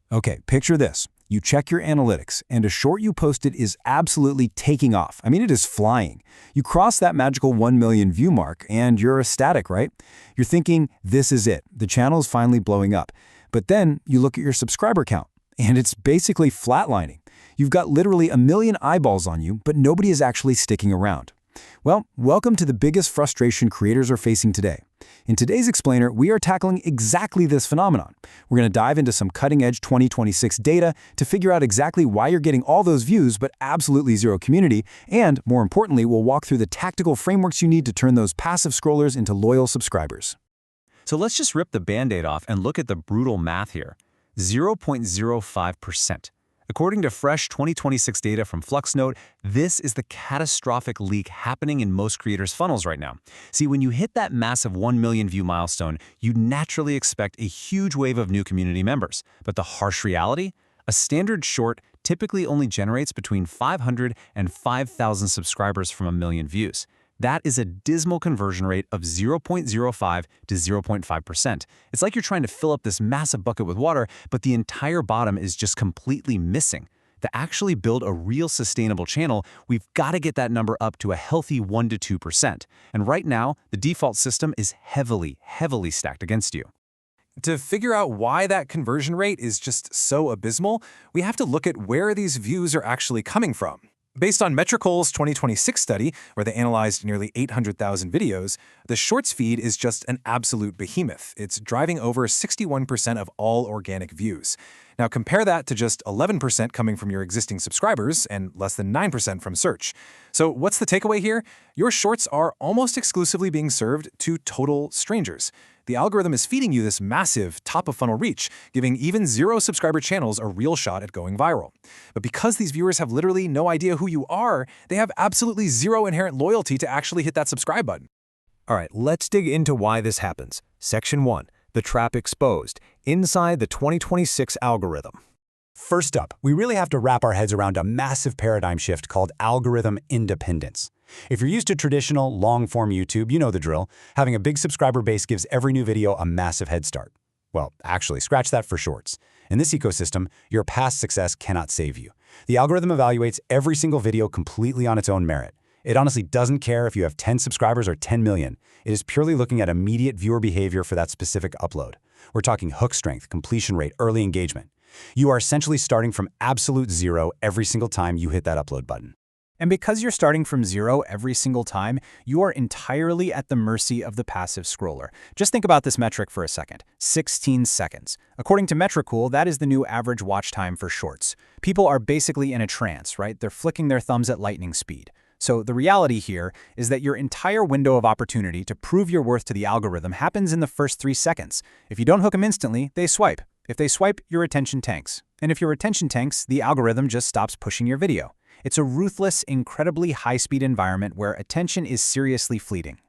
Okay, picture this. You check your analytics, and a short you posted is absolutely taking off. I mean, it is flying. You cross that magical 1 million view mark, and you're ecstatic, right? You're thinking, this is it. The channel is finally blowing up. But then you look at your subscriber count, and it's basically flatlining. You've got literally 1 million eyeballs on you, but nobody is actually sticking around. Well, welcome to the biggest frustration creators are facing today. In today's Explainer, we are tackling exactly this phenomenon. We're going to dive into some cutting-edge 2026 data to figure out exactly why you're getting all those views but absolutely zero community, and, more importantly, we'll walk through the tactical frameworks you need to turn those passive scrollers into loyal subscribers. So let's just rip the Band-Aid off and look at the brutal math here. 0.05%. According to fresh 2026 data from Fluxnode, this is the catastrophic leak happening in most creators' funnels right now. See, when you hit that massive 1 million view milestone, you naturally expect a huge wave of new community members. But the harsh reality? A standard short typically only generates between 500 and 5,000 subscribers from 1 million views. That is a dismal conversion rate of 0.05 to 0.5%. It's like you're trying to fill up this massive bucket with water, but the entire bottom is just completely missing. To actually build a real sustainable channel, we've got to get that number up to a healthy 1 to 2%. And right now, the default system is heavily stacked against you. To figure out why that conversion rate is just so abysmal, we have to look at where these views are actually coming from. Based on Metricol's 2026 study, where they analyzed nearly 800,000 videos, the Shorts feed is just an absolute behemoth. It's driving over 61% of all organic views. Now compare that to just 11% coming from your existing subscribers and less than 9% from search. So what's the takeaway here? Your Shorts are almost exclusively being served to total strangers. The algorithm is feeding you this massive top-of-funnel reach, giving even zero-subscriber channels a real shot at going viral. But because these viewers have literally no idea who you are, they have absolutely zero inherent loyalty to actually hit that subscribe button. All right, let's dig into why this happens. Section 1. The trap exposed. Inside the 2026 algorithm. First up, we really have to wrap our heads around a massive paradigm shift called algorithm independence. If you're used to traditional, long-form YouTube, you know the drill. Having a big subscriber base gives every new video a massive head start. Well, actually, scratch that for Shorts. In this ecosystem, your past success cannot save you. The algorithm evaluates every single video completely on its own merit. It honestly doesn't care if you have 10 subscribers or 10 million. It is purely looking at immediate viewer behavior for that specific upload. We're talking hook strength, completion rate, early engagement. You are essentially starting from absolute zero every single time you hit that upload button. And because you're starting from zero every single time, you are entirely at the mercy of the passive scroller. Just think about this metric for a second. 16 seconds. According to Metricool, that is the new average watch time for Shorts. People are basically in a trance, right? They're flicking their thumbs at lightning speed. So the reality here is that your entire window of opportunity to prove your worth to the algorithm happens in the first 3 seconds. If you don't hook them instantly, they swipe. If they swipe, your attention tanks. And if your attention tanks, the algorithm just stops pushing your video. It's a ruthless, incredibly high-speed environment where attention is seriously fleeting.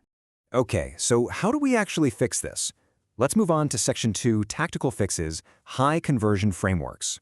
Okay, so how do we actually fix this? Let's move on to Section 2, Tactical Fixes, High Conversion Frameworks.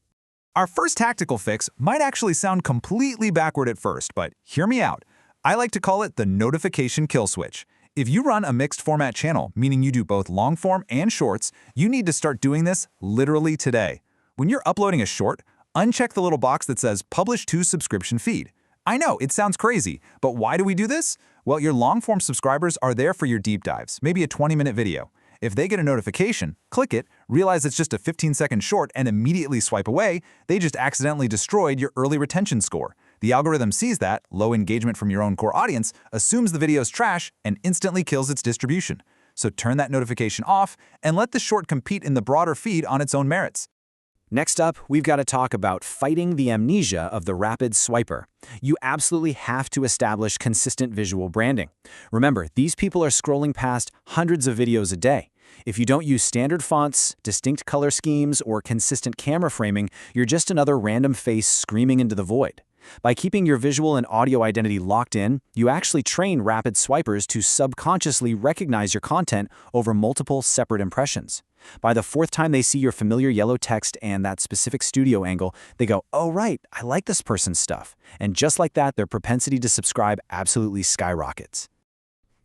Our first tactical fix might actually sound completely backward at first, but hear me out. I like to call it the notification kill switch. If you run a mixed format channel, meaning you do both long form and shorts, you need to start doing this literally today. When you're uploading a short, uncheck the little box that says Publish to Subscription Feed. I know, it sounds crazy, but why do we do this? Well, your long-form subscribers are there for your deep dives, maybe a 20-minute video. If they get a notification, click it, realize it's just a 15-second short, and immediately swipe away, they just accidentally destroyed your early retention score. The algorithm sees that, low engagement from your own core audience, assumes the video's trash, and instantly kills its distribution. So turn that notification off and let the short compete in the broader feed on its own merits. Next up, we've got to talk about fighting the amnesia of the rapid swiper. You absolutely have to establish consistent visual branding. Remember, these people are scrolling past hundreds of videos a day. If you don't use standard fonts, distinct color schemes, or consistent camera framing, you're just another random face screaming into the void. By keeping your visual and audio identity locked in, you actually train rapid swipers to subconsciously recognize your content over multiple separate impressions. By the fourth time they see your familiar yellow text and that specific studio angle, they go, "Oh right, I like this person's stuff." And just like that, their propensity to subscribe absolutely skyrockets.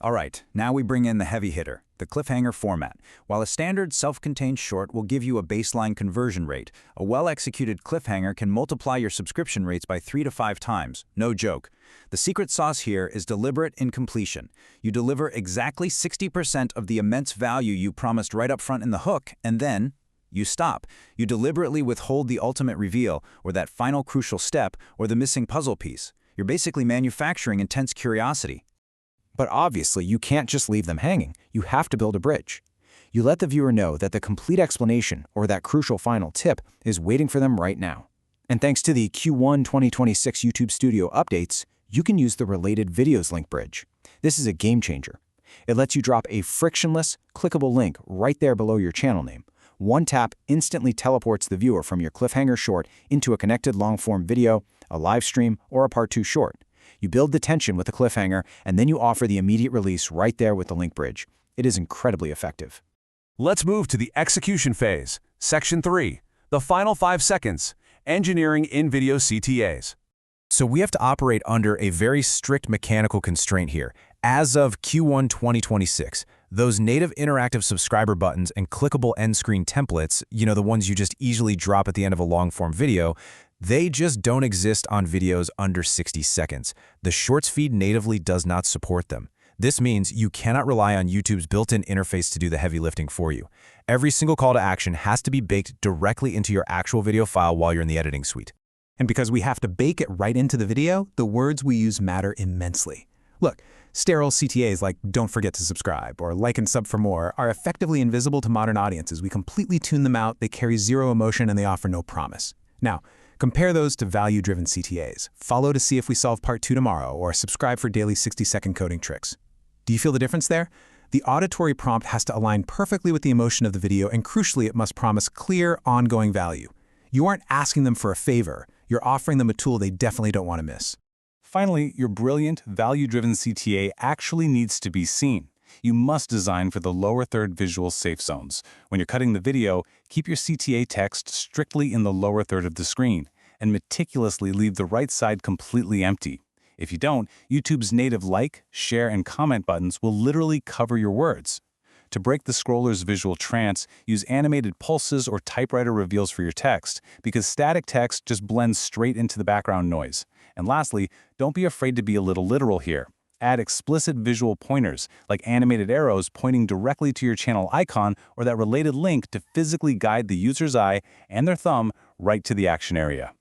All right, now we bring in the heavy hitter, the cliffhanger format. While a standard self-contained short will give you a baseline conversion rate, a well-executed cliffhanger can multiply your subscription rates by 3 to 5 times. No joke. The secret sauce here is deliberate incompletion. You deliver exactly 60% of the immense value you promised right up front in the hook, and then you stop. You deliberately withhold the ultimate reveal, or that final crucial step, or the missing puzzle piece. You're basically manufacturing intense curiosity. But obviously, you can't just leave them hanging. You have to build a bridge. You let the viewer know that the complete explanation, or that crucial final tip, is waiting for them right now. And thanks to the Q1 2026 YouTube Studio updates, you can use the Related Videos link bridge. This is a game changer. It lets you drop a frictionless, clickable link right there below your channel name. One tap instantly teleports the viewer from your cliffhanger short into a connected long-form video, a live stream, or a Part 2 short. You build the tension with the cliffhanger, and then you offer the immediate release right there with the link bridge. It is incredibly effective. Let's move to the execution phase. Section 3, the final 5 seconds, engineering in-video CTAs. So we have to operate under a very strict mechanical constraint here. As of Q1 2026, those native interactive subscriber buttons and clickable end screen templates, the ones you just easily drop at the end of a long-form video, they just don't exist on videos under 60 seconds. The Shorts feed natively does not support them. This means you cannot rely on YouTube's built-in interface to do the heavy lifting for you. Every single call to action has to be baked directly into your actual video file while you're in the editing suite. And because we have to bake it right into the video, the words we use matter immensely. Look, sterile CTAs like "don't forget to subscribe" or "like and sub for more" are effectively invisible to modern audiences. We completely tune them out, they carry zero emotion, and they offer no promise. Now, compare those to value-driven CTAs. Follow to see if we solve Part 2 tomorrow, or subscribe for daily 60-second coding tricks. Do you feel the difference there? The auditory prompt has to align perfectly with the emotion of the video, and crucially, it must promise clear, ongoing value. You aren't asking them for a favor. You're offering them a tool they definitely don't want to miss. Finally, your brilliant, value-driven CTA actually needs to be seen. You must design for the lower third visual safe zones. When you're cutting the video, keep your CTA text strictly in the lower third of the screen, and meticulously leave the right side completely empty. If you don't, YouTube's native like, share, and comment buttons will literally cover your words. To break the scroller's visual trance, use animated pulses or typewriter reveals for your text, because static text just blends straight into the background noise. And lastly, don't be afraid to be a little literal here. Add explicit visual pointers, like animated arrows pointing directly to your channel icon or that related link to physically guide the user's eye and their thumb right to the action area.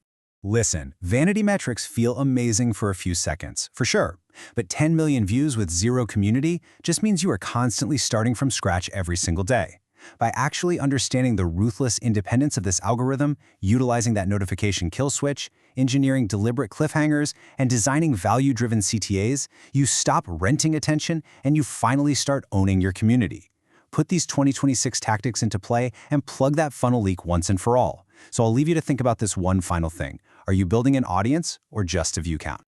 Listen, vanity metrics feel amazing for a few seconds, for sure. But 10 million views with zero community just means you are constantly starting from scratch every single day. By actually understanding the ruthless independence of this algorithm, utilizing that notification kill switch, engineering deliberate cliffhangers, and designing value-driven CTAs, you stop renting attention and you finally start owning your community. Put these 2026 tactics into play and plug that funnel leak once and for all. So I'll leave you to think about this one final thing. Are you building an audience or just a view count?